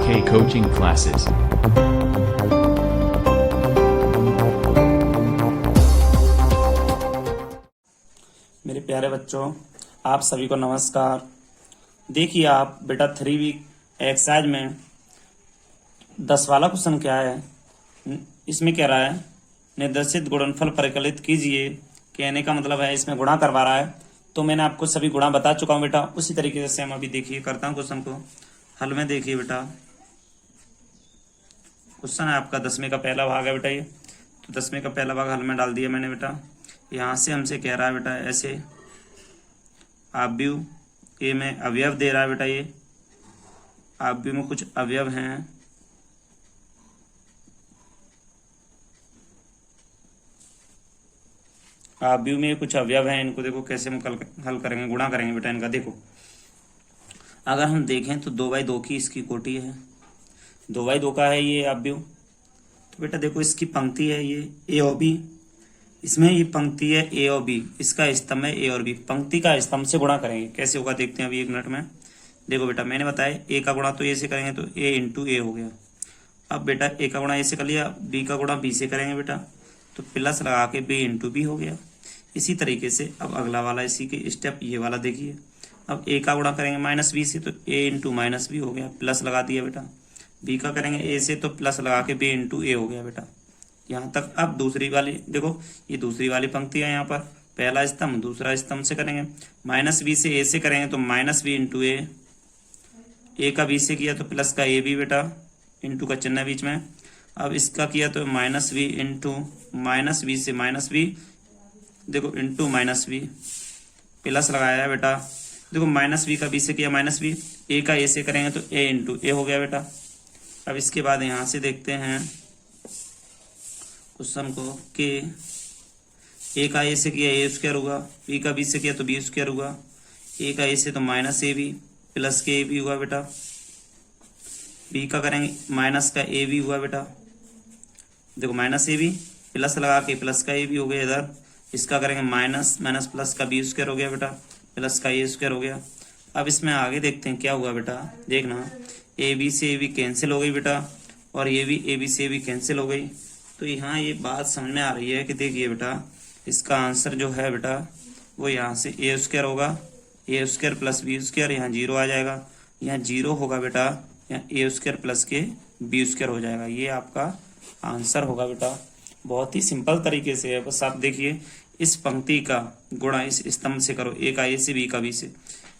K Coaching Classes. मेरे प्यारे बच्चों, आप सभी को नमस्कार। देखिए आप बेटा 3 वीक एक्सरसाइज में 10 वाला क्वेश्चन क्या है, इसमें कह रहा है निर्देशित गुणनफल परिकलित कीजिए। कहने का मतलब है इसमें गुणा करवा रहा है। तो मैंने आपको सभी गुणा बता चुका हूँ बेटा। उसी तरीके से हम अभी देखिए करता हूँ क्वेश्चन को हल में। देखिए बेटा क्वेश्चन है आपका 10वें का पहला भाग है बेटा ये। तो 10वें का पहला भाग हल में डाल दिया मैंने बेटा। यहाँ से हमसे कह रहा है बेटा ऐसे आव्यूह ए में अवयव दे रहा है बेटा। ये आव्यूह में कुछ अवयव हैं, आव्यूह में कुछ अवयव हैं। इनको देखो कैसे हम हल करेंगे, गुणा करेंगे बेटा इनका। देखो अगर हम देखें तो 2/2 की इसकी कोटि है, 2/2 का है ये आव्यूह। तो बेटा देखो इसकी पंक्ति है ये ए और बी, इसमें ये पंक्ति है ए और बी, इसका स्तंभ है ए और बी। पंक्ति का स्तंभ से गुणा करेंगे, कैसे होगा देखते हैं अभी 1 मिनट में। देखो बेटा मैंने बताया ए का गुणा तो ए से करेंगे तो ए इंटू ए हो गया। अब बेटा ए का गुणा ए से कर लिया, बी का गुणा बी से करेंगे बेटा तो प्लस लगा के बी इंटू बी हो गया। इसी तरीके से अब अगला वाला इसी के स्टेप ये वाला देखिए। अब ए का गुणा करेंगे माइनस बी से तो ए इंटू माइनस बी हो गया, प्लस लगा दिया बेटा। बी का करेंगे ए से तो प्लस लगा के बी इंटू ए हो गया बेटा। यहाँ तक। अब दूसरी वाली देखो, ये दूसरी वाली पंक्ति है। यहाँ पर पहला स्तंभ दूसरा स्तंभ से करेंगे। माइनस बी से ए से करेंगे तो माइनस बी इंटू ए का बी से किया तो प्लस का ए बी बेटा, इंटू का चिन्ह बीच में। अब इसका किया तो minus b into minus b से माइनस बी, देखो इंटू माइनस बी, प्लस लगाया है बेटा। देखो माइनस बी का बी से किया माइनस बी, ए का ए से करेंगे तो ए इंटू ए हो गया बेटा। अब इसके बाद यहाँ से देखते हैं क्वेश्चन को कि ए का ए से किया ए स्क्वायर हुआ, बी का बी से किया तो बी स्क्वायर हुआ, ए का ए से तो माइनस ए बी प्लस के ए बी हुआ बेटा। बी का करेंगे माइनस का ए बी हुआ बेटा। देखो माइनस ए बी प्लस लगा के प्लस का ए बी हो गया इधर। इसका करेंगे माइनस माइनस प्लस का बी स्क्वायर हो गया बेटा, प्लस का ए स्क्वायर हो गया। अब इसमें आगे देखते हैं क्या हुआ बेटा। देखना ए बी से ए बी कैंसिल हो गई बेटा, और ये भी ए बी से ए बी कैंसिल हो गई। तो यहाँ ये बात समझ में आ रही है कि देखिए बेटा इसका आंसर जो है बेटा वो यहाँ से ए स्क्वायर होगा, ए स्क्वायर प्लस बी स्क्वायर, यहाँ 0 आ जाएगा। यहाँ 0 होगा बेटा, यहाँ ए स्क्वायर प्लस के बी स्क्वायर हो जाएगा। ये आपका आंसर होगा बेटा। बहुत ही सिंपल तरीके से है, बस आप देखिए इस पंक्ति का गुणा इस स्तंभ से करो, ए का ए से बी का बी से,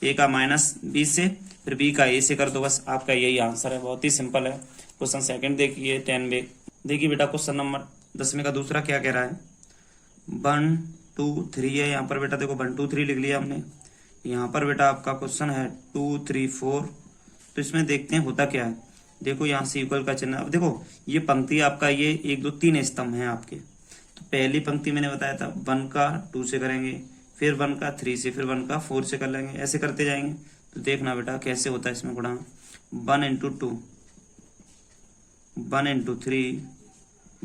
ए का माइनस बी से फिर बी का ए से कर दो, बस आपका यही आंसर है। बहुत ही सिंपल है। क्वेश्चन सेकंड देखिए 10 में। देखिए बेटा क्वेश्चन नंबर 10 का दूसरा क्या कह रहा है, 1 2 3 है। यहाँ पर बेटा देखो 1 2 3 लिख लिया हमने। यहाँ पर बेटा आपका क्वेश्चन है 2 3 4। तो इसमें देखते हैं होता क्या है। देखो यहाँ से इक्वल का चिन्ह। अब देखो ये पंक्ति आपका ये 1 2 3 स्तंभ है आपके। तो पहली पंक्ति मैंने बताया था 1 का 2 से करेंगे, फिर 1 का 3 से, फिर 1 का 4 से कर लेंगे, ऐसे करते जाएंगे। तो देखना बेटा कैसे होता है इसमें गुणा। 1 इंटू 2, 1 इंटू 3,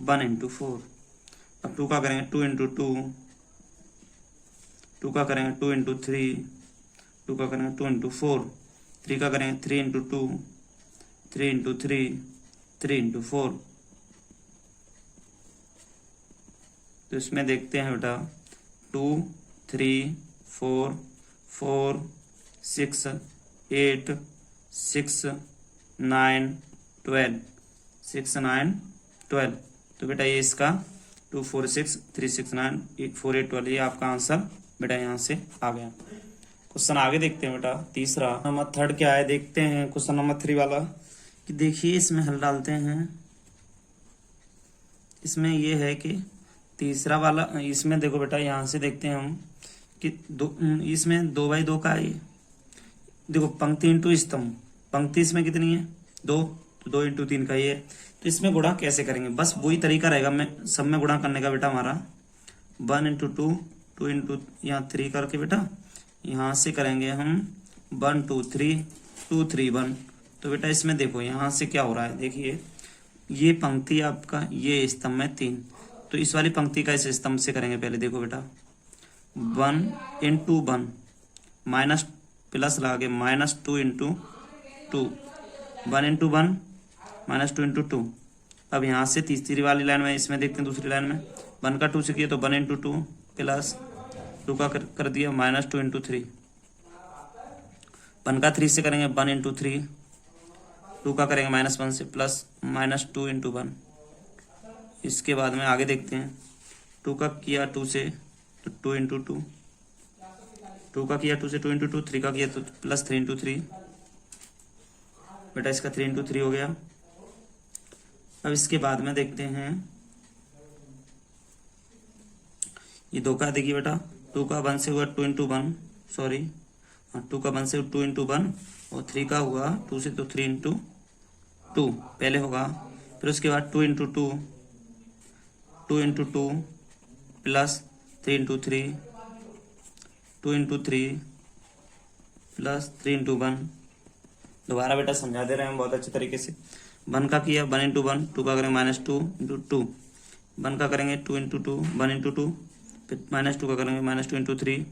1 इंटू 4। अब 2 का करेंगे 2 इंटू 2, 2 का करेंगे 2 इंटू 3, 2 का करेंगे 2 इंटू 4, 3 का करेंगे 3 इंटू 2, 3 इंटू 3, 3 इंटू 4। तो इसमें देखते हैं बेटा 2 3 4 4 6 8 6 9 12, 6 9 12। तो बेटा ये इसका 2 4 6 3 6 9 4 8 12 ये आपका आंसर बेटा यहाँ से आ गया। क्वेश्चन आगे देखते हैं बेटा तीसरा। नंबर 3 क्या है देखते हैं। क्वेश्चन नंबर 3 वाला कि देखिए इसमें हल डालते हैं। इसमें ये है कि तीसरा वाला, इसमें देखो बेटा यहाँ से देखते हैं हम कि इसमें 2/2 का है। देखो पंक्ति इंटू स्तंभ, पंक्ति इसमें कितनी है 2, तो 2 इंटू 3 का ये है। तो इसमें गुणा कैसे करेंगे, बस वही तरीका रहेगा मैं सब में गुणा करने का बेटा हमारा। 1 इंटू 2, 2 इंटू यहाँ 3 करके बेटा यहाँ से करेंगे हम 1 2 3 2 3 1। तो बेटा इसमें देखो यहाँ से क्या हो रहा है, देखिए ये पंक्ति आपका ये स्तंभ में 3, तो इस वाली पंक्ति का इस स्तंभ से करेंगे पहले। देखो बेटा 1 इंटू 1 माइनस प्लस लगा के -2 इंटू 2, 1 इंटू 1 -2 × 2। अब यहाँ से तीसरी वाली लाइन में इसमें देखते हैं, दूसरी लाइन में 1 का 2 से किया तो 1 × 2 प्लस 2 का कर दिया -2 × 3। 1 का 3 से करेंगे 1 × 3, 2 का करेंगे -1 से प्लस -2 × 1। इसके बाद में आगे देखते हैं, 2 का किया 2 से तो 2 × 2, 2 का किया 2 से 2 × 2, 3 का किया तो प्लस 3 × 3। बेटा इसका 3 × 3 हो गया। अब इसके बाद में देखते हैं, ये 2 का देखिए बेटा, 2 का 1 से हुआ 2 × 1, सॉरी 2 का 1 से 2 × 1 और 3 का हुआ 2 से तो 3 × 2 पहले होगा। फिर उसके बाद 2 × 2, 2 × 2 प्लस 3 × 3, 2 × 3 प्लस 3 × 1। दोबारा बेटा समझा दे रहे हैं हम बहुत अच्छे तरीके से। 1 का किया 1 × 1, 2 का करेंगे -2 × 2, 1 का करेंगे 2 × 2, 1 × 2, फिर -2 का करेंगे -2 × 3,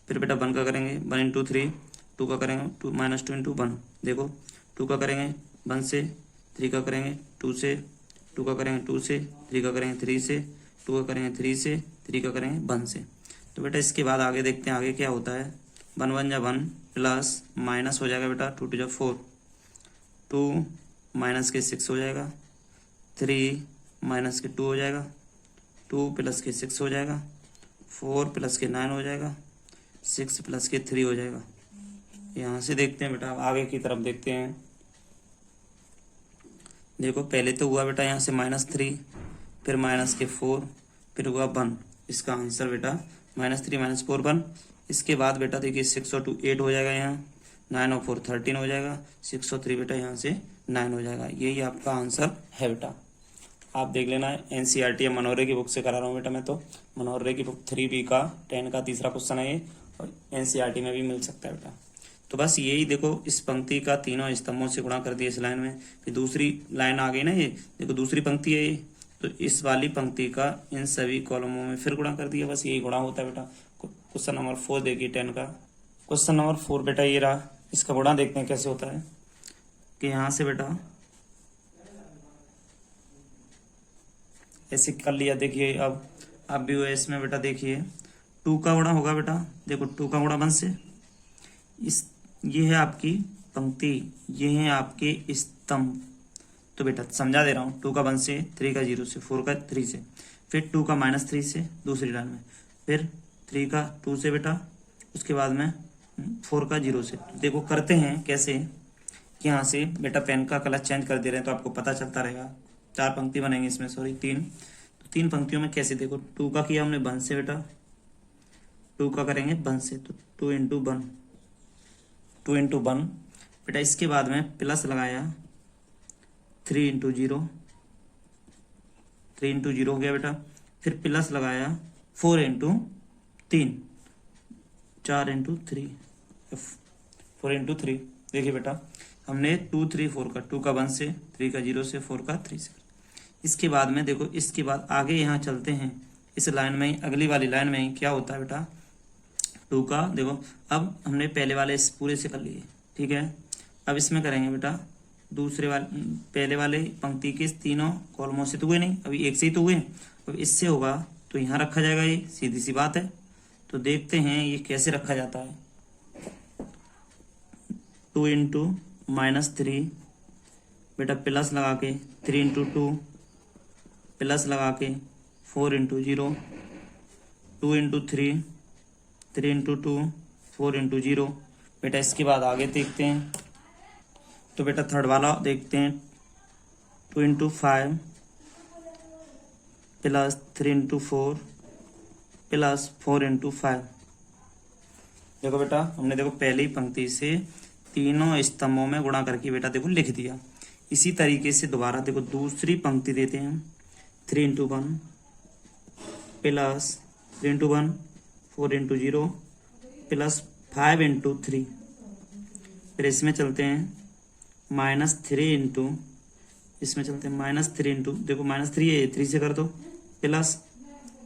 फिर बेटा 1 का करेंगे 1 × 3, 2 का करेंगे -2 × 1। देखो 2 का करेंगे 1 से, 3 का करेंगे 2 से, 2 का करेंगे 2 से, 3 का करेंगे 3 से, 2 का करेंगे 3 से, 3 का करेंगे 1 से। तो बेटा इसके बाद आगे देखते हैं आगे क्या होता है। 1 1 जा 1 प्लस माइनस हो जाएगा बेटा 2 2 जा 4, 2 माइनस के 6 हो जाएगा, 3 माइनस के 2 हो जाएगा, 2 प्लस के 6 हो जाएगा, 4 प्लस के 9 हो जाएगा, 6 प्लस के 3 हो जाएगा। यहाँ से देखते हैं बेटा, आगे की तरफ देखते हैं। देखो पहले तो हुआ बेटा यहाँ से -3, फिर माइनस के 4, फिर हुआ 1। इसका आंसर बेटा -3 -4 1। इसके बाद बेटा देखिए 6 और 2 8 हो जाएगा, यहाँ 9 और 4 13 हो जाएगा, 6 और 3 बेटा यहाँ से 9 हो जाएगा। यही आपका आंसर है बेटा। आप देख लेना, NCERT या मनोहरे की बुक से करा रहा हूँ बेटा मैं तो। मनोहरे की बुक 3B का 10 का तीसरा क्वेश्चन है ये, और NCERT में भी मिल सकता है बेटा। तो बस यही देखो, इस पंक्ति का तीनों स्तंभों से गुणा कर दिया इस लाइन में। फिर दूसरी लाइन आ गई ना, ये देखो दूसरी पंक्ति है ये, तो इस वाली पंक्ति का इन सभी कॉलमों में फिर गुणा कर दिया। बस यही गुणा होता है बेटा। क्वेश्चन नंबर 4 देखिए 10 का। क्वेश्चन नंबर 4 बेटा ये रहा, इसका गुणा देखते हैं कैसे होता है। कि यहाँ से बेटा ऐसे कर लिया। देखिए अब आप भी हुए इसमें बेटा, देखिए 2 का गुणा होगा बेटा, देखो 2 का गुणा 1 से, ये है आपकी पंक्ति, ये है आपके स्तंभ। तो बेटा समझा दे रहा हूँ, 2 का 1 से, 3 का 0 से, 4 का 3 से, फिर 2 का -3 से दूसरी लाइन में, फिर 3 का 2 से बेटा, उसके बाद में 4 का 0 से। देखो करते हैं कैसे, कि यहाँ से बेटा पेन का कलर चेंज कर दे रहे हैं तो आपको पता चलता रहेगा। 4 पंक्ति बनेंगे इसमें, सॉरी 3। तो 3 पंक्तियों में कैसे, देखो 2 का किया हमने 1 से बेटा, 2 का करेंगे 1 से, तो 2 × 1, 2 × 1 बेटा। इसके बाद में प्लस लगाया 3 × 0, 3 × 0 हो गया बेटा। फिर प्लस लगाया 4 × 3, 4 × 3, 4 × 3। देखिए बेटा हमने 2 3 4 का, 2 का 1 से, 3 का 0 से, 4 का 3 से। इसके बाद में देखो, इसके बाद आगे यहाँ चलते हैं, इस लाइन में ही, अगली वाली लाइन में ही क्या होता है बेटा, 2 का देखो, अब हमने पहले वाले इस पूरे से कर लिए, ठीक है। अब इसमें करेंगे बेटा दूसरे वाले, पहले वाले पंक्ति के तीनों कॉलमों से तो हुए नहीं, अभी एक से ही तो हुए। अब इससे होगा तो यहाँ रखा जाएगा, ये सीधी सी बात है। तो देखते हैं ये कैसे रखा जाता है। 2 × -3 बेटा, प्लस लगा के 3 × 2 प्लस लगा के 4 × 0, 2 × 3, 3 × 2, 4 × 0 बेटा। इसके बाद आगे देखते हैं, तो बेटा थर्ड वाला देखते हैं, 2 × 5 प्लस 3 × 4 प्लस 4 × 5। देखो बेटा हमने देखो पहली पंक्ति से तीनों स्तंभों में गुणा करके बेटा देखो लिख दिया। इसी तरीके से दोबारा देखो दूसरी पंक्ति देते हैं, 3 × 1 प्लस 3 × 1, 4 × 0 प्लस 5 × 3। फिर इसमें चलते हैं -3 × इसमें चलते हैं -3 × देखो -3 है, 3 से कर दो, प्लस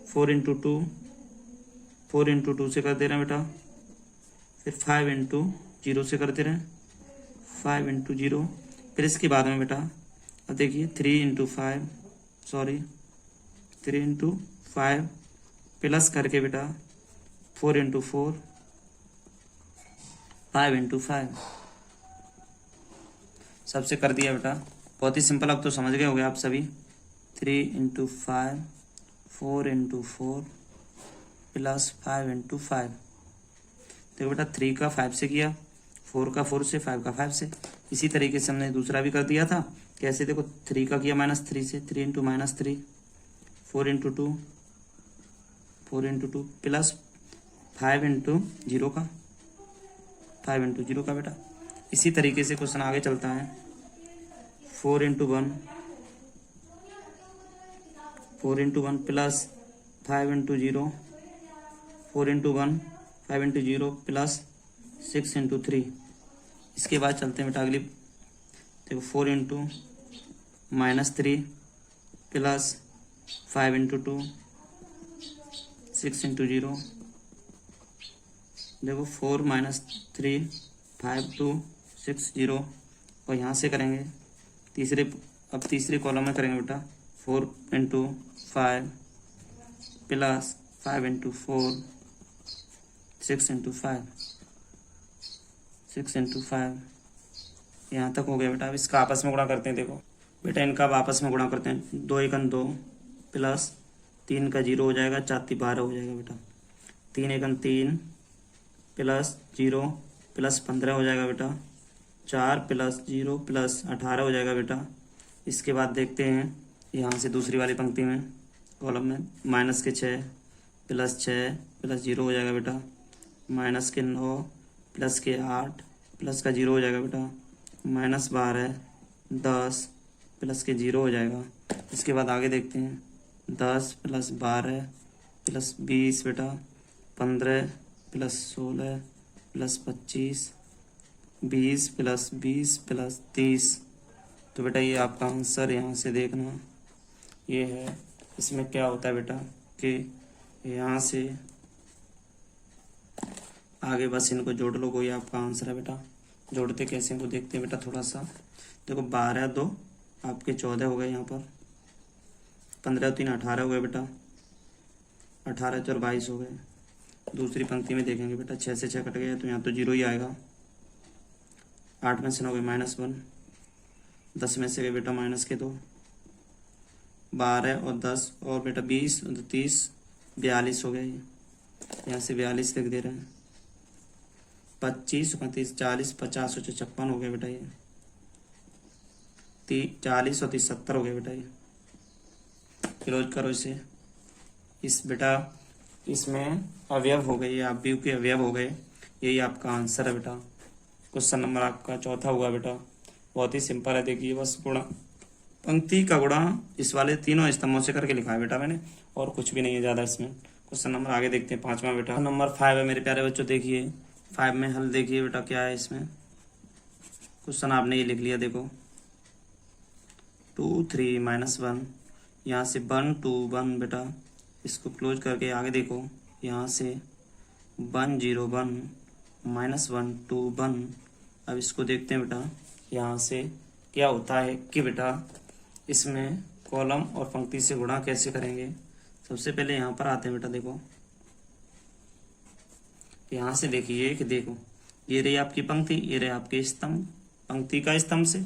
4 × 2, 4 × 2 से कर दे रहे हैं बेटा। फिर 5 × 0 से कर दे रहे हैं, 5 × 0। फिर इसके बाद में बेटा अब देखिए 3 इंटू फाइव प्लस करके बेटा 4 इंटू 4 5 इंटू 5 सबसे कर दिया बेटा। बहुत ही सिंपल, अब तो समझ गए होंगे आप सभी। 3 इंटू 5 4 इंटू 4 प्लस 5 इंटू 5। देखो बेटा 3 का 5 से किया, 4 का 4 से, 5 का 5 से। इसी तरीके से हमने दूसरा भी कर दिया था। कैसे? देखो 3 का किया -3 से, 3 इंटू -3 4 इंटू 2 प्लस 5 इंटू 0 का 5 इंटू 0 का बेटा। इसी तरीके से क्वेश्चन आगे चलता है। 4 into 1 plus 5 into 0 4 into 1 5 into 0 plus 6 into 3। इसके बाद चलते हैं बेटा अगली। देखो 4 इंटू-3 प्लस 5 इंटू 2 6 इंटू 0। देखो 4 - 3 5 2 6 0। और यहाँ से करेंगे अब तीसरे कॉलम में करेंगे बेटा 4 इंटू 5 प्लस 5 इंटू 4 6 इंटू 5 यहाँ तक हो गया बेटा। अब इसका आपस में गुणा करते हैं। देखो बेटा इनका अब आपस में गुणा करते हैं। 2 एकन 2 प्लस 3 का 0 हो जाएगा, 4 × 12 हो जाएगा बेटा। 3 एकन 3 प्लस 0 प्लस 15 हो जाएगा बेटा। 4 प्लस 0 प्लस 18 हो जाएगा बेटा। इसके बाद देखते हैं यहाँ से दूसरी वाली पंक्ति में कॉलम में -6 प्लस 6 प्लस 0 हो जाएगा बेटा। -9 प्लस 8 प्लस का 0 हो जाएगा बेटा। -12 10 प्लस 0 हो जाएगा। इसके बाद आगे देखते हैं 10 प्लस 12 प्लस 20 बेटा। 15 प्लस 16 प्लस 25 20 प्लस 20 प्लस 30। तो बेटा ये आपका आंसर यहाँ से देखना ये है। इसमें क्या होता है बेटा कि यहाँ से आगे बस इनको जोड़ लो, कोई आपका आंसर है बेटा। जोड़ते कैसे इनको देखते हैं बेटा थोड़ा सा। देखो 12 2 आपके 14 हो गए यहाँ पर। 15 3 18 हो गए बेटा। 18 4 22 हो गए। दूसरी पंक्ति में देखेंगे बेटा 6 से 6 कट गया तो यहाँ तो 0 ही आएगा। 8 में से 9 गए -1। 10 में से गए बेटा -2। 12 और 10 और बेटा 20 और 30 42 हो गए। यहाँ से 42 लिख दे रहे हैं। 25 35 40 50 और 56 हो गए बेटा। ये 40 और 30 70 हो गए बेटा। ये क्लोज करो इसे। इस बेटा इसमें अवयव हो गए, ये आप भी के अवयव हो गए। यही आपका आंसर है बेटा। क्वेश्चन नंबर आपका चौथा हुआ बेटा। बहुत ही सिंपल है। देखिए बस गुणा, पंक्ति का गुणा इस वाले तीनों स्तंभों से करके लिखा है बेटा मैंने, और कुछ भी नहीं है ज़्यादा इसमें। क्वेश्चन नंबर आगे देखते हैं 5वां बेटा। नंबर 5 है मेरे प्यारे बच्चों। देखिए 5 में हल देखिए बेटा क्या है इसमें। क्वेश्चन आपने ये लिख लिया। देखो 2 3 -1, यहाँ से 1 2 1 बेटा। इसको क्लोज करके आगे देखो यहाँ से 1 0 1 -1 2 1। अब इसको देखते हैं बेटा यहाँ से क्या होता है कि बेटा इसमें कॉलम और पंक्ति से गुणा कैसे करेंगे। सबसे पहले यहाँ पर आते हैं बेटा। देखो यहाँ से देखिए कि देखो ये रही आपकी पंक्ति, ये रहे आपके स्तंभ। पंक्ति का स्तंभ से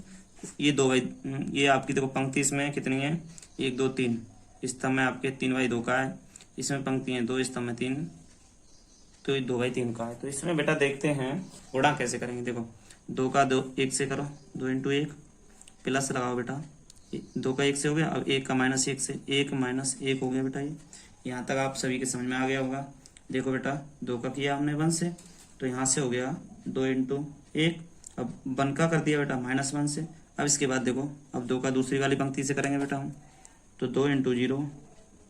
ये 2 बाई, ये आपकी देखो पंक्ति इसमें कितनी है 1 2 3, स्तंभ में आपके 3/2 का है। इसमें पंक्ति है 2, स्तंभ में 3, तो ये 2/3 का है। तो इसमें बेटा देखते हैं गुणा कैसे करेंगे। देखो 2 का 2 1 से करो, 2 × 1 प्लस लगाओ बेटा। 2 का 1 से हो गया। अब 1 का -1 से 1 -1 हो गया बेटा। ये यहाँ तक आप सभी के समझ में आ गया होगा। देखो बेटा 2 का किया हमने 1 से, तो यहाँ से हो गया 2 × 1। अब 1 का कर दिया बेटा -1 से। अब इसके बाद देखो अब 2 का दूसरी वाली पंक्ति से करेंगे बेटा हम, तो 2 × 0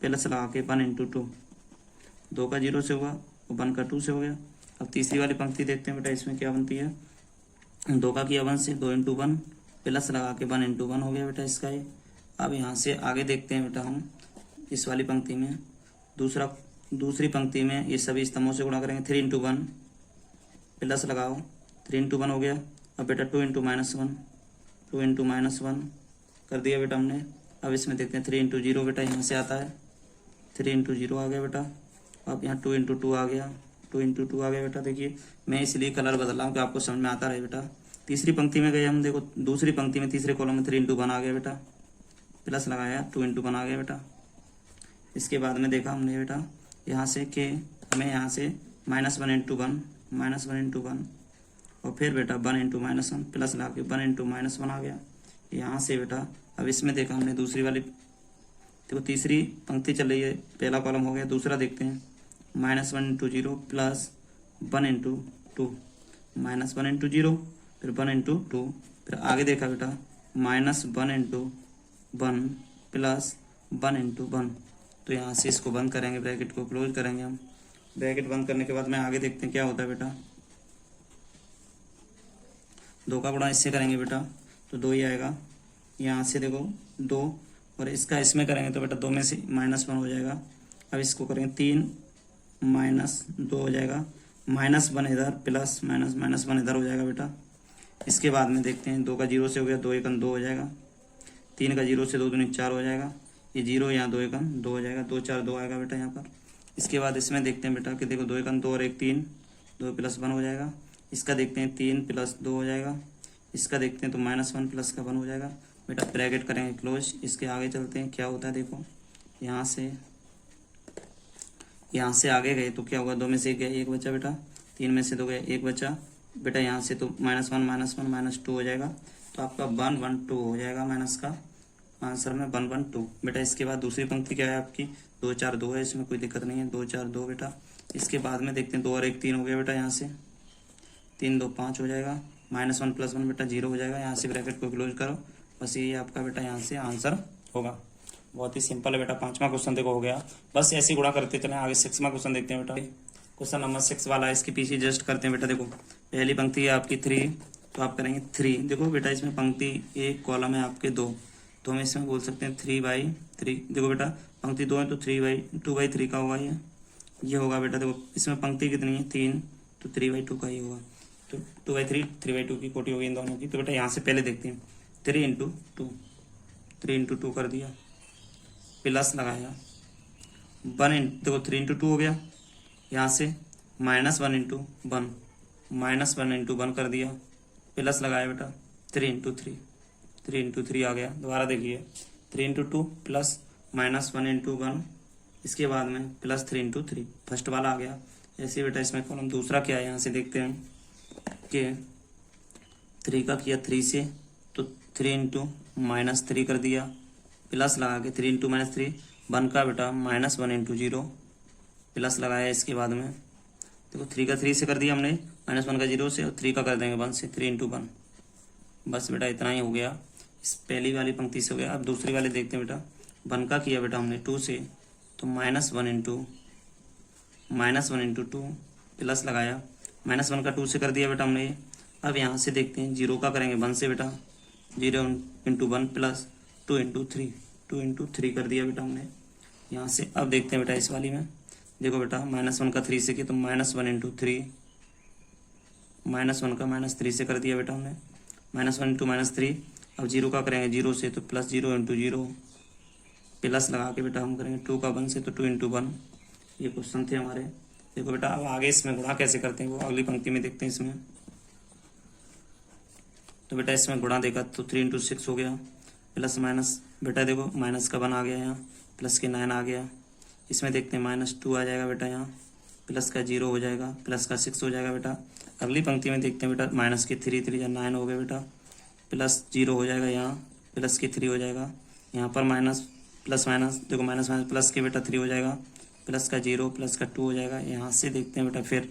प्लस लगा के 1 × 2। 2 का 0 से हुआ और 1 का 2 से हो गया। अब तीसरी वाली पंक्ति देखते हैं बेटा इसमें क्या बनती है। 2 का किया 1 से, 2 × 1 प्लस लगा के 1 × 1 हो गया बेटा इसका ये। अब यहाँ से आगे देखते हैं बेटा हम इस वाली पंक्ति में दूसरी पंक्ति में ये सभी स्तंभों से गुणा करेंगे। 3 × 1 प्लस लगाओ, 3 × 1 हो गया। अब बेटा 2 × -1 2 × -1 कर दिया बेटा हमने। अब इसमें देखते हैं 3 इंटू 0 बेटा यहाँ से आता है, 3 इंटू 0 आ गया बेटा। अब यहाँ 2 इंटू 2 आ गया, 2 इंटू 2 आ गया बेटा। देखिए मैं इसलिए कलर बदल रहा हूँ कि आपको समझ में आता रहे बेटा। तीसरी पंक्ति में गए हम, देखो दूसरी पंक्ति में तीसरे कॉलम में 3 इंटू 1 आ गया बेटा, प्लस लगाया 2 इंटू 1 आ गया बेटा। इसके बाद में देखा हमने बेटा यहाँ से कि हमें यहाँ से -1 इंटू 1, -1 इंटू 1 और फिर बेटा 1 इंटू -1 प्लस लगा के 1 इंटू -1 आ गया यहाँ से बेटा। अब इसमें देखा हमने दूसरी वाली, देखो तीसरी पंक्ति चल रही है, पहला कॉलम हो गया, दूसरा देखते हैं -1 इंटू 0 प्लस 1 इंटू 2, -1 इंटू 0 फिर 1 इंटू 2, फिर आगे देखा बेटा -1 इंटू 1 प्लस 1 इंटू 1। तो यहाँ से इसको बंद करेंगे, ब्रैकेट को क्लोज करेंगे हम। ब्रैकेट बंद करने के बाद में आगे देखते हैं क्या होता है बेटा। 2 का गुणा इससे करेंगे बेटा तो 2 ही आएगा। यहाँ से देखो 2 और इसका इसमें करेंगे तो बेटा 2 में से -1 हो जाएगा। अब इसको करेंगे 3 -2 हो जाएगा, -1 इधर प्लस -1 इधर हो जाएगा बेटा। इसके बाद में देखते हैं 2 का 0 से हो गया, 2 एकम 2 हो जाएगा, 3 का 0 से 2 दूनी 4 हो जाएगा, ये 0 यहाँ 2 एकम 2 हो जाएगा, 2 4 2 आएगा बेटा यहाँ पर। इसके बाद इसमें देखते हैं बेटा कि देखो 2 एकम 2 और 1 3, 2 प्लस 1 हो जाएगा। इसका देखते हैं 3 प्लस 2 हो जाएगा। इसका देखते हैं तो -1 प्लस का 1 हो जाएगा बेटा। ब्रैकेट करेंगे क्लोज। इसके आगे चलते हैं क्या होता है, देखो यहाँ से आगे गए तो क्या होगा, 2 में से 1 गया 1 बचा बेटा, 3 में से 2 गया 1 बचा बेटा। यहाँ से तो -1 -2 हो जाएगा, तो आपका 1 1 2 हो जाएगा माइनस का आंसर में 1 1 2 बेटा। इसके बाद दूसरी पंक्ति क्या है आपकी 2 4 2 है, इसमें कोई दिक्कत नहीं है, 2 4 2 बेटा। इसके बाद में देखते हैं 2 और 1 3 हो गया बेटा, यहाँ से 3 2 5 हो जाएगा, -1 प्लस 1 बेटा 0 हो जाएगा। यहाँ से ब्रैकेट को क्लोज करो, बस यही आपका बेटा यहाँ से आंसर होगा। बहुत ही सिंपल है बेटा। 5वां क्वेश्चन देखो हो गया, बस ऐसे ही गुणा करते चले। आगे 6वां क्वेश्चन देखते हैं बेटा। क्वेश्चन नंबर 6 वाला है, इसके पीछे जस्ट करते हैं बेटा। देखो पहली पंक्ति है आपकी 3, तो आप करेंगे 3। देखो बेटा इसमें पंक्ति 1 कॉलम है आपके 2, तो हम इसमें बोल सकते हैं 3/3। देखो बेटा पंक्ति 2 है तो 2/3 का होगा, ये होगा बेटा। देखो इसमें पंक्ति कितनी है 3, तो 3/2 का ही होगा, तो 2/3 3/2 की कोटि होगी इन दोनों की। तो बेटा यहाँ से पहले देखते हैं 3 इंटू 2, 3 इंटू 2 कर दिया, प्लस लगाया 1 देखो 3 इंटू 2 हो गया। यहाँ से -1 इंटू 1, -1 इंटू 1 कर दिया, प्लस लगाया बेटा 3 इंटू 3, 3 इंटू 3 आ गया। दोबारा देखिए 3 इंटू 2 प्लस -1 इंटू 1, इसके बाद में प्लस 3 इंटू 3, फर्स्ट वाला आ गया। ऐसे बेटा इसमें कॉलम दूसरा क्या है, यहाँ से देखते हैं कि 3 का किया 3 से, तो 3 इंटू -3 कर दिया, प्लस लगा के 3 इंटू -3 1 का बेटा -1 इंटू 0 प्लस लगाया। इसके बाद में देखो 3 का 3 से कर दिया हमने, -1 का 0 से, और 3 का कर देंगे 1 से, 3 इंटू 1। बस बेटा इतना ही हो गया, इस पहली वाली पंक्ति से हो गया। अब दूसरी वाली देखते हैं बेटा। 1 का किया बेटा हमने 2 से, तो -1 इंटू 2 प्लस लगाया, -1 का 2 से कर दिया बेटा हमने। अब यहाँ से देखते हैं 0 का करेंगे 1 से बेटा, 0 इंटू 1 प्लस 2 इंटू 3, 2 इंटू 3 कर दिया बेटा हमने यहाँ से। अब देखते हैं बेटा इस वाली में, देखो बेटा -1 का 3 से किया तो -1 इंटू 3, -1 का -3 से कर दिया बेटा हमने, -1 इंटू -3। अब 0 का करेंगे 0 से, तो प्लस 0 इंटू 0 प्लस लगा के बेटा हम करेंगे 2 का 1 से, तो 2 इंटू 1। ये क्वेश्चन थे हमारे। देखो बेटा अब आगे इसमें गुणा कैसे करते हैं वो अगली पंक्ति में देखते हैं इसमें। तो बेटा इसमें गुणा देखा तो 3 इंटू 6 हो गया, प्लस माइनस बेटा देखो माइनस का 1 आ गया, यहाँ प्लस के 9 आ गया। इसमें देखते हैं -2 आ जाएगा बेटा, यहाँ प्लस का 0 हो जाएगा, प्लस का 6 हो जाएगा बेटा। अगली पंक्ति में देखते हैं बेटा माइनस के 3 3 या 9 हो गए बेटा, प्लस 0 हो जाएगा, यहाँ प्लस के 3 हो जाएगा। यहाँ पर माइनस प्लस माइनस देखो माइनस माइनस प्लस के बेटा 3 हो जाएगा, प्लस का 0 प्लस का 2 हो जाएगा। यहाँ से देखते हैं बेटा फिर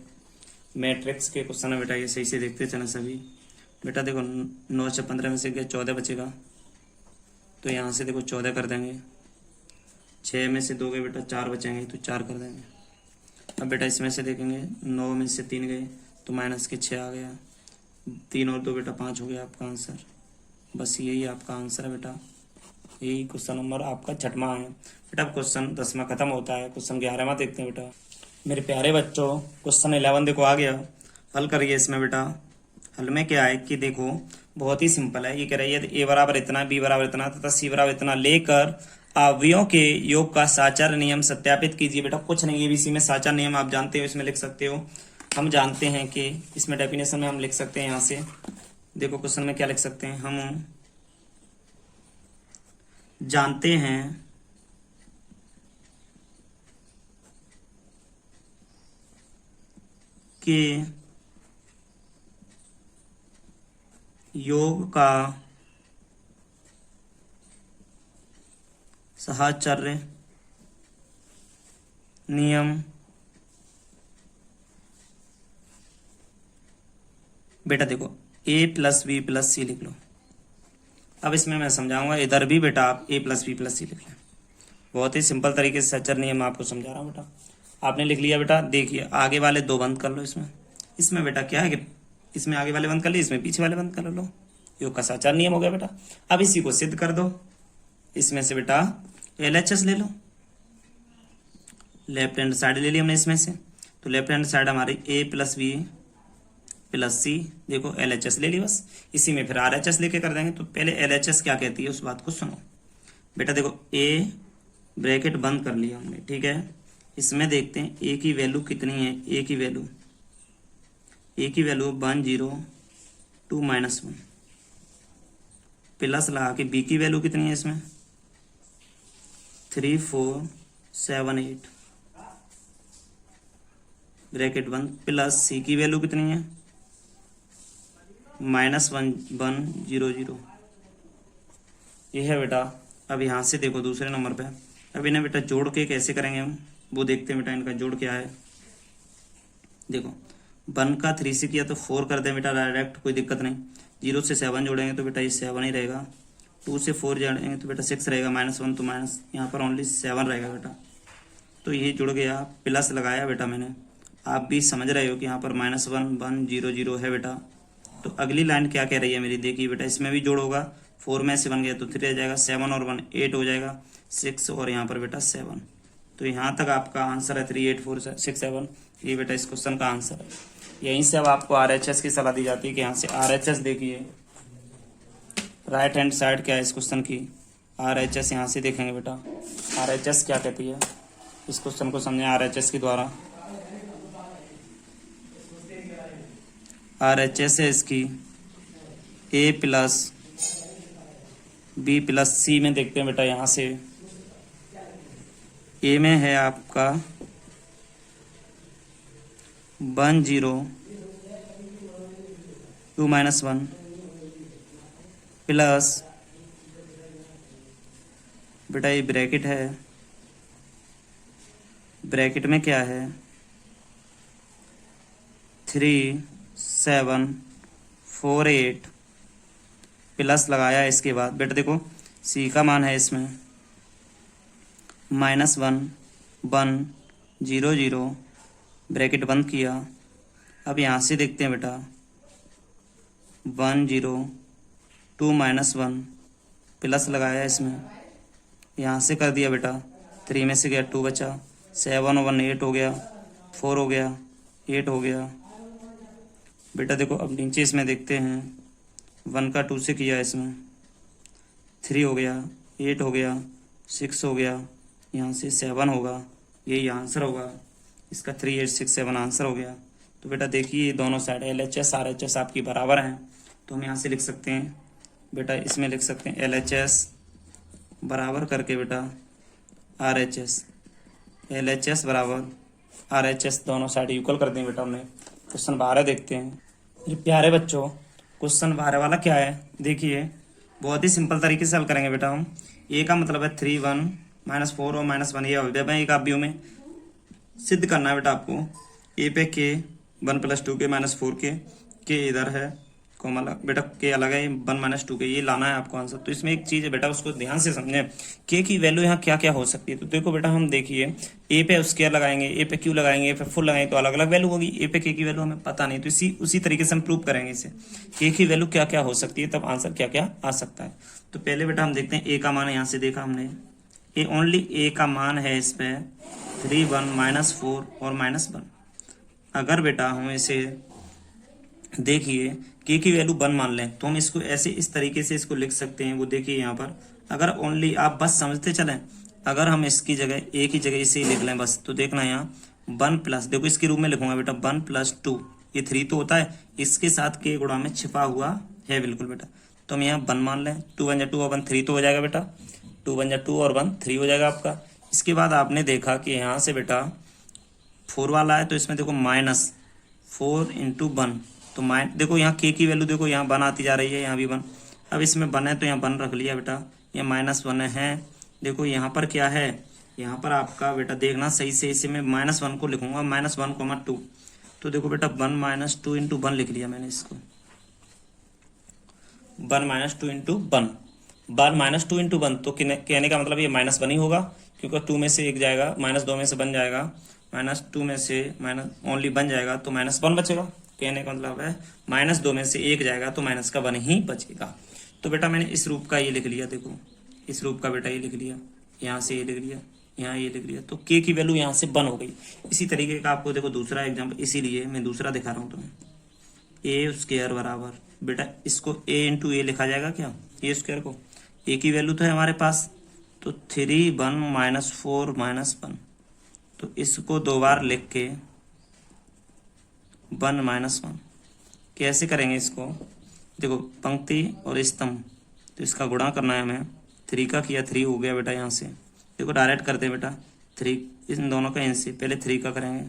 मैट्रिक्स के क्वेश्चन है बेटा, ये सही से देखते चलें सभी। बेटा देखो 9 से 15 में से 14 बचेगा, तो यहाँ से देखो 14 कर देंगे। 6 में से 2 गए बेटा 4 बचेंगे, तो 4 कर देंगे। अब बेटा इसमें से देखेंगे 9 में से 3 गए तो माइनस के 6 आ गया, 3 और 2 बेटा 5 हो गया आपका आंसर। बस यही आपका आंसर है बेटा, यही क्वेश्चन नंबर आपका 6वां है बेटा। क्वेश्चन 10वां खत्म होता है, क्वेश्चन 11वां देखते हैं बेटा। मेरे प्यारे बच्चों क्वेश्चन 11 देखो आ गया, हल करिए इसमें बेटा। हल में क्या है कि देखो बहुत ही सिंपल है। ये कह रही है ए बराबर इतना, बी बराबर इतना तथा सी बराबर इतना लेकर अवयवों के योग का साचार नियम सत्यापित कीजिए। बेटा कुछ नहीं, एबीसी में साचार नियम आप जानते हो, इसमें लिख सकते हो। हम जानते हैं कि इसमें डेफिनेशन में हम लिख सकते हैं। यहाँ से देखो क्वेश्चन में क्या लिख सकते हैं, हम जानते हैं कि योग का साहचर्य नियम बेटा देखो a प्लस बी प्लस सी लिख लो। अब इसमें मैं समझाऊंगा, इधर भी बेटा आप a प्लस बी प्लस सी लिख लें। बहुत ही सिंपल तरीके से साहचर्य नियम आपको समझा रहा हूँ बेटा। आपने लिख लिया बेटा, देखिए आगे वाले दो बंद कर लो। इसमें बेटा क्या है कि इसमें आगे वाले बंद कर लिए, इसमें पीछे वाले बंद कर लो। योग का साहचर्य नियम हो गया बेटा। अब इसी को सिद्ध कर दो। इसमें से बेटा LHS ले लो, लेफ्ट हैंड साइड ले ली हमने इसमें से, तो लेफ्ट हैंड साइड हमारी a प्लस बी प्लस सी, देखो LHS ले ली बस। इसी में फिर RHS लेके कर देंगे। तो पहले LHS क्या कहती है उस बात को सुनो बेटा। देखो a ब्रैकेट बंद कर लिया हमने, ठीक है। इसमें देखते हैं a की वैल्यू कितनी है। a की वैल्यू 1 0 2 -1 प्लस लगा के b की वैल्यू कितनी है इसमें 3 4 7 8 ब्रैकेट बंद, प्लस c की वैल्यू कितनी है -1 1 0 0। ये है बेटा। अब यहाँ से देखो दूसरे नंबर पे, अब इन्हें बेटा जोड़ के कैसे करेंगे हम, वो देखते हैं बेटा। इनका जोड़ क्या है, देखो 1 का 3 से किया तो 4 कर दें बेटा डायरेक्ट, कोई दिक्कत नहीं। 0 से 7 जोड़ेंगे तो बेटा ये 7 ही रहेगा। 2 से 4 जोड़ेंगे तो बेटा 6 रहेगा। -1 तो माइनस यहाँ पर ओनली 7 रहेगा बेटा। तो ये जुड़ गया, प्लस लगाया बेटा मैंने। आप भी समझ रहे हो कि यहाँ पर -1 1 0 0 है बेटा। तो अगली लाइन क्या कह रही है मेरी, देखिए बेटा। इसमें भी जोड़ होगा, 4 में से 1 गया तो 3 रह जाएगा, 7 और 1 8 हो जाएगा, 6 और यहाँ पर बेटा 7। तो यहाँ तक आपका आंसर है 3 8 4 6 7। ये बेटा इस क्वेश्चन का आंसर है। यहीं से अब आपको RHS की सलाह दी जाती है कि यहाँ से RHS देखिए, राइट हैंड साइड क्या है इस क्वेश्चन की, RHS यहाँ से देखेंगे बेटा। RHS क्या कहती है, इस क्वेश्चन को समझें RHS के द्वारा। RHS है इसकी a प्लस बी प्लस सी में देखते हैं बेटा। यहाँ से a में है आपका 1 0 2 -1 प्लस बेटा ये ब्रैकेट है, ब्रैकेट में क्या है 3 7 4 8 प्लस लगाया। इसके बाद बेटा देखो सी का मान है इसमें -1 1 0 0 ब्रैकेट बंद किया। अब यहाँ से देखते हैं बेटा 1 0 2 -1 प्लस लगाया इसमें, यहाँ से कर दिया बेटा। 3 में से गया 2 बचा, 7 और 1 8 हो गया, 4 हो गया, 8 हो गया बेटा। देखो अब नीचे इसमें देखते हैं, 1 का 2 से किया इसमें 3 हो गया, 8 हो गया, 6 हो गया, यहाँ से 7 होगा, यही आंसर होगा इसका। 3 8 6 7 आंसर हो गया। तो बेटा देखिए दोनों साइड LHS RHS आपकी बराबर हैं, तो हम यहाँ से लिख सकते हैं बेटा, इसमें लिख सकते हैं LHS बराबर करके बेटा RHS, LHS बराबर RHS, दोनों साइड इक्वल कर दें बेटा हमने। क्वेश्चन 12 देखते हैं मेरे प्यारे बच्चों। क्वेश्चन 12 वाला क्या है, देखिए बहुत ही सिंपल तरीके से हल करेंगे बेटा हम। ए का मतलब है 3 1 -4 और -1, ये अवयव है एक अवयव में। सिद्ध करना है बेटा आपको। ए पे के 1 + 2 के -4 के इधर है, कॉमा बेटा के अलग है, 1 - 2 के, ये लाना है आपको आंसर। तो इसमें एक चीज़ है बेटा, उसको ध्यान से समझें। के की वैल्यू यहाँ क्या क्या हो सकती है। तो देखो बेटा हम देखिए, ए पे स्क्वायर लगाएंगे, ए पे क्यू लगाएंगे, फिर फुल लगाएंगे तो अलग अलग वैल्यू होगी। ए पे के की वैल्यू हमें पता नहीं, तो उसी तरीके से हम प्रूव करेंगे इसे, के की वैल्यू क्या क्या हो सकती है, तब आंसर क्या क्या आ सकता है। तो पहले बेटा हम देखते हैं ए का मान, यहाँ से देखा हमने ए ओनली ए का मान है इस पे 3 1 -4 और -1। अगर बेटा हम इसे देखिए के की वैल्यू 1 मान लें तो हम इसको ऐसे इस तरीके से इसको लिख सकते हैं। वो देखिए यहाँ पर अगर ओनली आप बस समझते चलें, अगर हम इसकी जगह ए की जगह इसे ही लिख लें बस, तो देखना यहाँ 1 प्लस, देखो इसके रूप में लिखूंगा बेटा 1 प्लस 2, ये 3 तो होता है, इसके साथ के गुणा में छिपा हुआ है बिल्कुल बेटा। तो हम यहाँ 1 मान लें, 2 1 जा 2 और 1 3 तो हो जाएगा बेटा, 2 1 जा 2 और 1 3 हो जाएगा आपका। इसके बाद आपने देखा कि यहाँ से बेटा 4 वाला है तो इसमें देखो -4 इंटू 1, तो देखो यहाँ के की वैल्यू देखो यहाँ 1 आती जा रही है, यहाँ भी 1, अब इसमें 1 है तो यहाँ 1 रख लिया बेटा, ये -1 है। देखो यहाँ पर क्या है, यहाँ पर आपका बेटा देखना सही से, इसे मैं -1 को लिखूंगा, -1, 2, तो देखो बेटा 1 - 2 इंटू 1 लिख लिया मैंने इसको, 1 - 2 इंटू 1, 1 - 2 इंटू 1, तो कहने का मतलब ये -1 ही होगा, क्योंकि 2 में से 1 जाएगा, -2 में से बन जाएगा, -2 में से माइनस ओनली बन जाएगा तो -1 बचेगा। कहने का मतलब है -2 में से 1 जाएगा तो माइनस का 1 ही बचेगा। तो बेटा मैंने इस रूप का ये लिख लिया, देखो इस रूप का बेटा ये लिख लिया, यहाँ से ये लिख लिया, यहाँ ये लिख लिया, तो के की वैल्यू यहाँ से 1 हो गई। इसी तरीके का आपको देखो दूसरा एग्जाम्पल, इसीलिए मैं दूसरा दिखा रहा हूँ तुम्हें, ए स्क्वायर बराबर बेटा इसको ए इंटू ए लिखा जाएगा क्या, ए स्क्वायर को, ए की वैल्यू तो है हमारे पास, तो 3 1 -4 -1, तो इसको 2 बार लिख के 1 -1 कैसे करेंगे इसको, देखो पंक्ति और स्तंभ, तो इसका गुणा करना है हमें, 3 का किया 3 हो गया बेटा, यहाँ से देखो डायरेक्ट करते हैं बेटा, 3 इन दोनों का इनसे पहले 3 का करेंगे,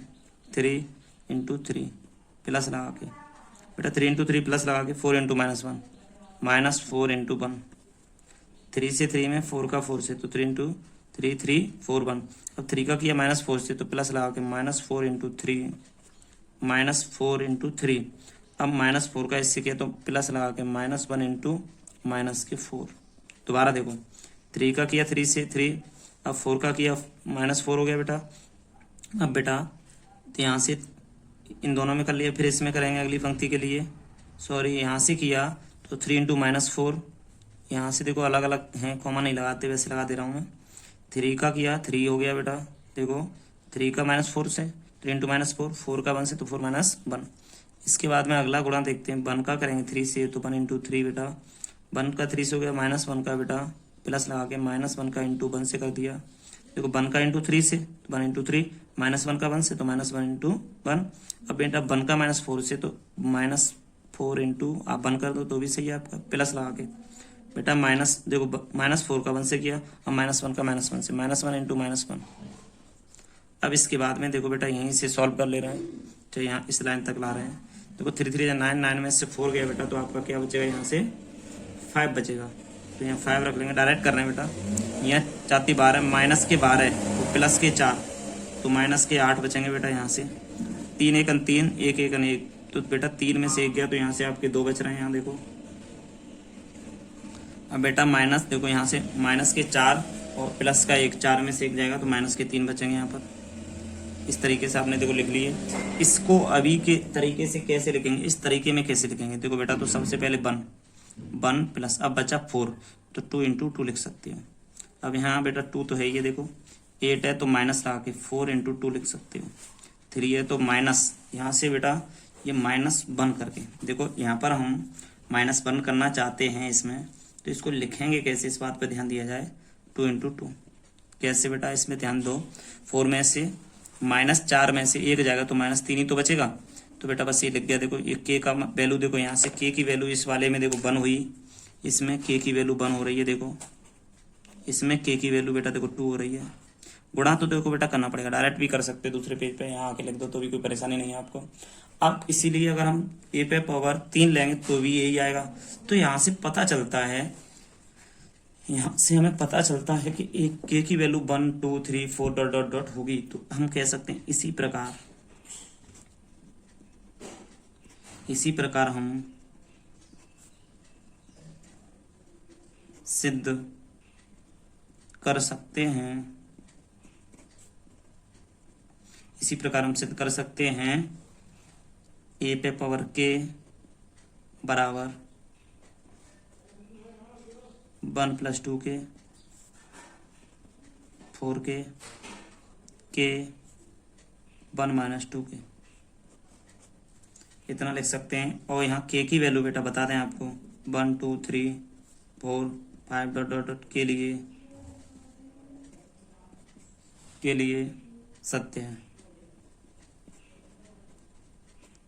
3 इंटू 3 प्लस लगा के बेटा, 3 इंटू 3 प्लस लगा के 4 इंटू -1 -4 इंटू 1, 3 से 3 में 4 का 4 से, तो 3 इंटू 3 3 4 1, अब 3 का किया -4 से तो प्लस लगा के -4 इंटू 3 -4 इंटू 3, अब -4 का इससे किया तो प्लस लगा के -1 इंटू -4, दोबारा देखो 3 का किया 3 से 3, अब 4 का किया -4 हो गया बेटा। अब बेटा यहाँ से इन दोनों में कर लिया, फिर इसमें करेंगे अगली पंक्ति के लिए, सॉरी यहाँ से किया तो 3 इंटू -4, यहाँ से देखो अलग अलग हैं, कॉमा नहीं लगाते, वैसे लगा दे रहा हूँ मैं, 3 का किया 3 हो गया बेटा, देखो 3 का -4 से, 3 इंटू -4, 4 का 1 से तो 4 -1, इसके बाद में अगला गुणा देखते हैं, 1 का करेंगे 3 से तो 1 इंटू 3 बेटा, 1 का 3 से हो गया, -1 का बेटा प्लस लगा के -1 का इंटू 1 से कर दिया, देखो 1 का इंटू 3 से 1 इंटू 3, -1 का 1 से तो -1 इंटू 1, अब बेटा 1 का -4 से तो -4 इंटू आप 1 कर दो तो भी सही है आपका, प्लस लगा के बेटा माइनस, देखो -4 का 1 से किया, अब -1 का -1 से, -1 इंटू -1, अब इसके बाद में देखो बेटा यहीं से सॉल्व कर ले रहे हैं, तो यहाँ इस लाइन तक ला रहे हैं, देखो 3 3 9 9 में से 4 गया बेटा, तो आपका क्या बचेगा, यहाँ से 5 बचेगा, तो यहाँ 5 रख लेंगे, डायरेक्ट कर रहे हैं बेटा, यहाँ 4 12 माइनस के 12 तो प्लस के 4, तो माइनस के 8 बचेंगे बेटा, यहाँ से 3 1 3 1 1 1, तो बेटा 3 में से 1 गया तो यहाँ से आपके 2 बच रहे हैं, यहाँ देखो। अब बेटा माइनस देखो यहाँ से माइनस के 4 और प्लस का 1, 4 में से 1 जाएगा तो माइनस के 3 बचेंगे यहाँ पर। इस तरीके से आपने देखो लिख लिए। इसको अभी के तरीके से कैसे लिखेंगे, इस तरीके में कैसे लिखेंगे, देखो बेटा तो सबसे पहले 1 प्लस, अब बचा 4 तो 2 इंटू 2 लिख सकते हैं। अब यहाँ बेटा 2 तो है ये, देखो 8 है तो माइनस लगा के 4 इंटू 2 लिख सकते हो, 3 है तो माइनस, यहाँ से बेटा ये -1 करके, देखो यहाँ पर हम -1 करना चाहते हैं इसमें, तो इसको लिखेंगे कैसे, इस बात पर ध्यान दिया जाए। 2 इंटू 2 कैसे बेटा, इसमें ध्यान दो, 4 में से -4 में से 1 जाएगा तो -3 ही तो बचेगा, तो बेटा बस ये लिख गया। देखो ये के का वैल्यू देखो, यहाँ से के की वैल्यू इस वाले में देखो 1 हुई, इसमें के की वैल्यू 1 हो रही है, देखो इसमें के की वैल्यू बेटा देखो 2 हो रही है। गुणा तो देखो बेटा करना पड़ेगा, डायरेक्ट भी कर सकते दूसरे पेज पे, यहाँ आके लिख दो तो भी कोई परेशानी नहीं है आपको। अब इसीलिए अगर हम ए पे पावर 3 लेंगे तो भी यही आएगा। तो यहाँ से पता चलता है, यहाँ से हमें पता चलता है कि एक के की वैल्यू 1 2 3 4 डॉट डॉट डॉट होगी, तो हम कह सकते हैं इसी प्रकार हम सिद्ध कर सकते हैं, इसी प्रकार हम सिद्ध कर सकते हैं ए पे पावर के बराबर 1 + 2 के 4 के 1 - 2 के। इतना लिख सकते हैं। और यहाँ के की वैल्यू बेटा बता दें आपको 1 2 3 4 5 डॉट डॉट डॉट के लिए सत्य है,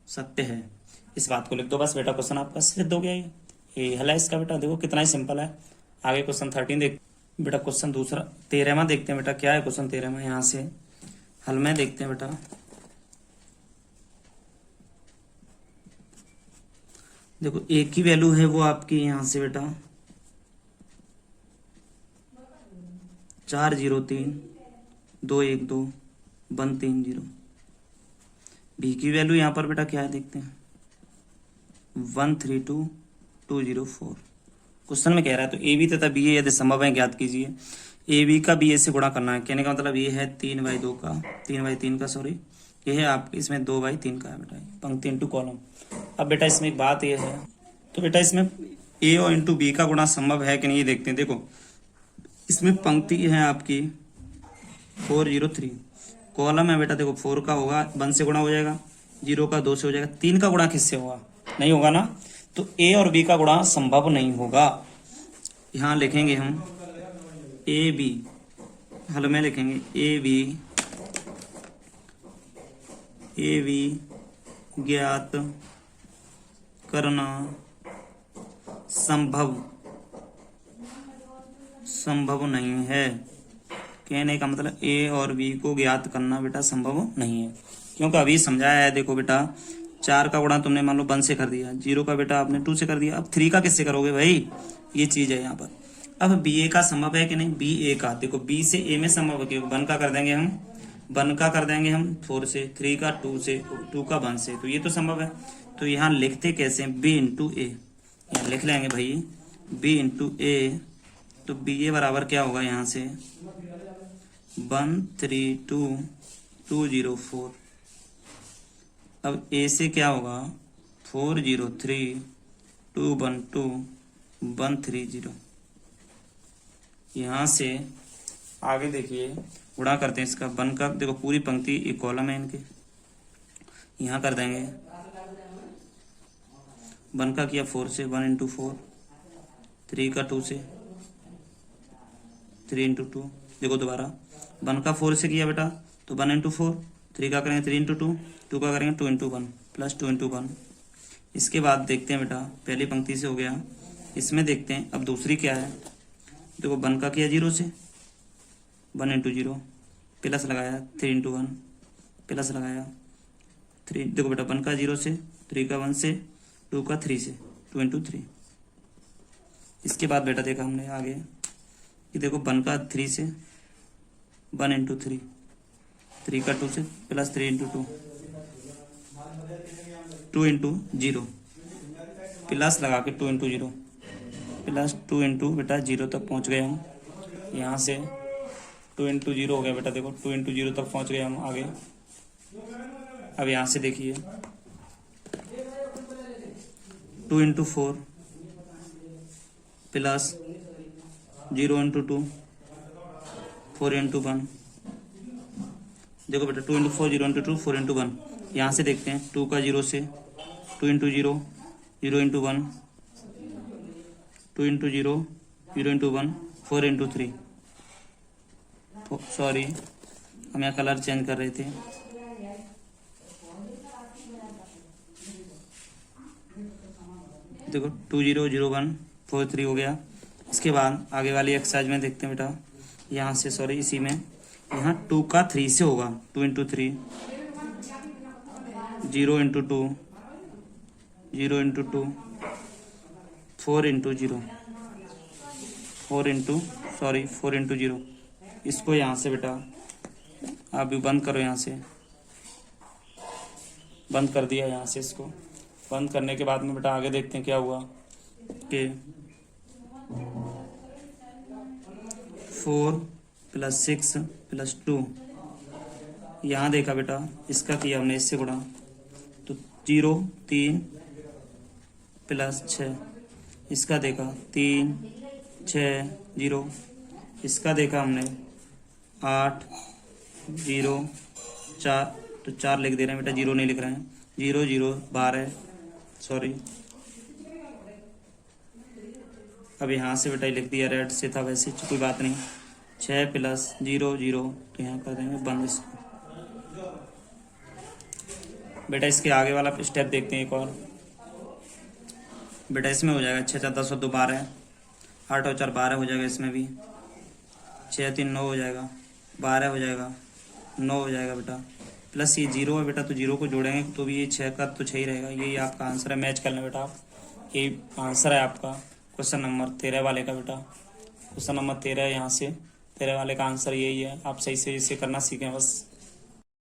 सत्य है। इस बात को लिख दो बस बेटा, क्वेश्चन आपका सिद्ध हो गया। ये हल है इसका बेटा, देखो कितना ही सिंपल है। आगे क्वेश्चन 13 देख बेटा, क्वेश्चन दूसरा 13वां देखते हैं बेटा, क्या है क्वेश्चन 13वां। यहाँ से हल में देखते हैं बेटा। देखो ए की वैल्यू है वो आपकी यहाँ से बेटा 403-212-130। बी की वैल्यू यहाँ पर बेटा क्या है देखते हैं 132-204। क्वेश्चन में कह रहा है तो ए बी तथा बी ए यदि संभव है ज्ञात कीजिए। ए बी का बी ए से गुणा करना है, कहने का मतलब ये है 3/2 का 3/3 का सॉरी, ये है आपके इसमें 2/3 का है बेटा, पंक्ति इंटू कॉलम। अब बेटा इसमें एक बात ये है, तो बेटा इसमें ए और इंटू बी का गुणा संभव है कि नहीं ये देखते हैं। देखो इसमें पंक्ति है आपकी 403, कॉलम है बेटा देखो 4 का होगा 1 से गुणा हो जाएगा, 0 का 2 से हो जाएगा, 3 का गुणा किससे होगा, नहीं होगा ना। तो ए और बी का गुणा संभव नहीं होगा। यहाँ लिखेंगे हम ए बी, हल में लिखेंगे ए बी ज्ञात करना संभव नहीं है। कहने का मतलब ए और बी को ज्ञात करना बेटा संभव नहीं है, क्योंकि अभी समझाया है। देखो बेटा 4 का गुणा तुमने मान लो 1 से कर दिया, 0 का बेटा आपने 2 से कर दिया, अब 3 का किससे करोगे भाई, ये चीज है यहाँ पर। अब बी ए का संभव है कि नहीं, बी ए का देखो बी से ए में संभव है कि 1 का कर देंगे हम, 1 का कर देंगे हम 4 से, 3 का 2 से, 2 का 1 से, तो ये तो संभव है। तो यहाँ लिखते कैसे बी इंटू ए, यहाँ लिख लेंगे भाई बी इंटू ए, तो बी ए बराबर क्या होगा यहाँ से 132-204। अब ए से क्या होगा 403-212-130। यहाँ से आगे देखिए गुणा करते हैं इसका 1 का, देखो पूरी पंक्ति एक कॉलम है इनके, यहाँ कर देंगे 1 का किया 4 से 1 इंटू 4, 3 का 2 से 3 इंटू 2, देखो दोबारा 1 का 4 से किया बेटा तो 1 इंटू 4, 3 का करेंगे 3 इंटू 2, 2 का करेंगे 2 इंटू 1 प्लस 2 इंटू 1। इसके बाद देखते हैं बेटा पहली पंक्ति से हो गया, इसमें देखते हैं अब दूसरी क्या है। देखो 1 का किया 0 से 1 इंटू 0 प्लस लगाया 3 इंटू 1 प्लस लगाया 3, देखो बेटा 1 का 0 से, 3 का 1 से, 2 का 3 से, 2 इंटू 3। इसके बाद बेटा देखा हमने आगे कि देखो 1 का 3 से 1 इंटू 3, 3 का 2 से प्लस 3 इंटू 2, 2 इंटू 0 प्लस लगा के 2 इंटू 0 प्लस 2 इंटू बेटा 0 तक पहुंच गए हम। यहाँ से 2 इंटू 0 हो गया बेटा, देखो 2 इंटू 0 तक पहुंच गए हम आगे। अब यहाँ से देखिए 2 इंटू 4 प्लस 0 इंटू 2 4 इंटू 1, देखो बेटा 2 इंटू 4 0 इंटू 2 4 इंटू 1। यहाँ से देखते हैं 2 का 0 से 2 into 0 0 into 1, 2 into 0 0 into 1 4 into 3, sorry हम यहाँ कलर चेंज कर रहे थे। देखो 2 0 0 1 4 3 हो गया। इसके बाद आगे वाली एक्सरसाइज में देखते हैं बेटा, यहाँ से सॉरी इसी में यहाँ 2 का 3 से होगा 2 into 3, 0 into 2 0 into 2 4 into 0 4 into 0। इसको यहाँ से बेटा आप भी बंद करो, यहाँ से बंद कर दिया। यहाँ से इसको बंद करने के बाद में बेटा आगे देखते हैं क्या हुआ कि 4 प्लस 6 प्लस 2, यहाँ देखा बेटा इसका किया हमने इससे गुणा तो 0 3 प्लस 6, इसका देखा 3 6 0, इसका देखा हमने 8 0 4, तो 4 लिख दे रहे हैं बेटा, 0 नहीं लिख रहे हैं। 0 0 12, सॉरी अब यहाँ से बेटा लिख दिया, रेड से था वैसे कोई बात नहीं। 6 + 0 0 तो यहाँ कर देंगे बंद इसको। बेटा इसके आगे वाला स्टेप देखते हैं एक और। बेटा इसमें हो जाएगा 6 4 10 और 2 12, 8 और 4 12 हो जाएगा इसमें भी। 6 3 9 हो जाएगा, 12 हो जाएगा, 9 हो जाएगा बेटा। प्लस ये 0 है बेटा, तो 0 को जोड़ेंगे तो भी ये 6 का तो 6 ही रहेगा। यही आपका आंसर है, मैच कर लें बेटा आप। ये आंसर है आपका क्वेश्चन नंबर 13 वाले का बेटा। क्वेश्चन नंबर 13 है, यहाँ से 13 वाले का आंसर यही है। आप सही से इसे करना सीखें बस।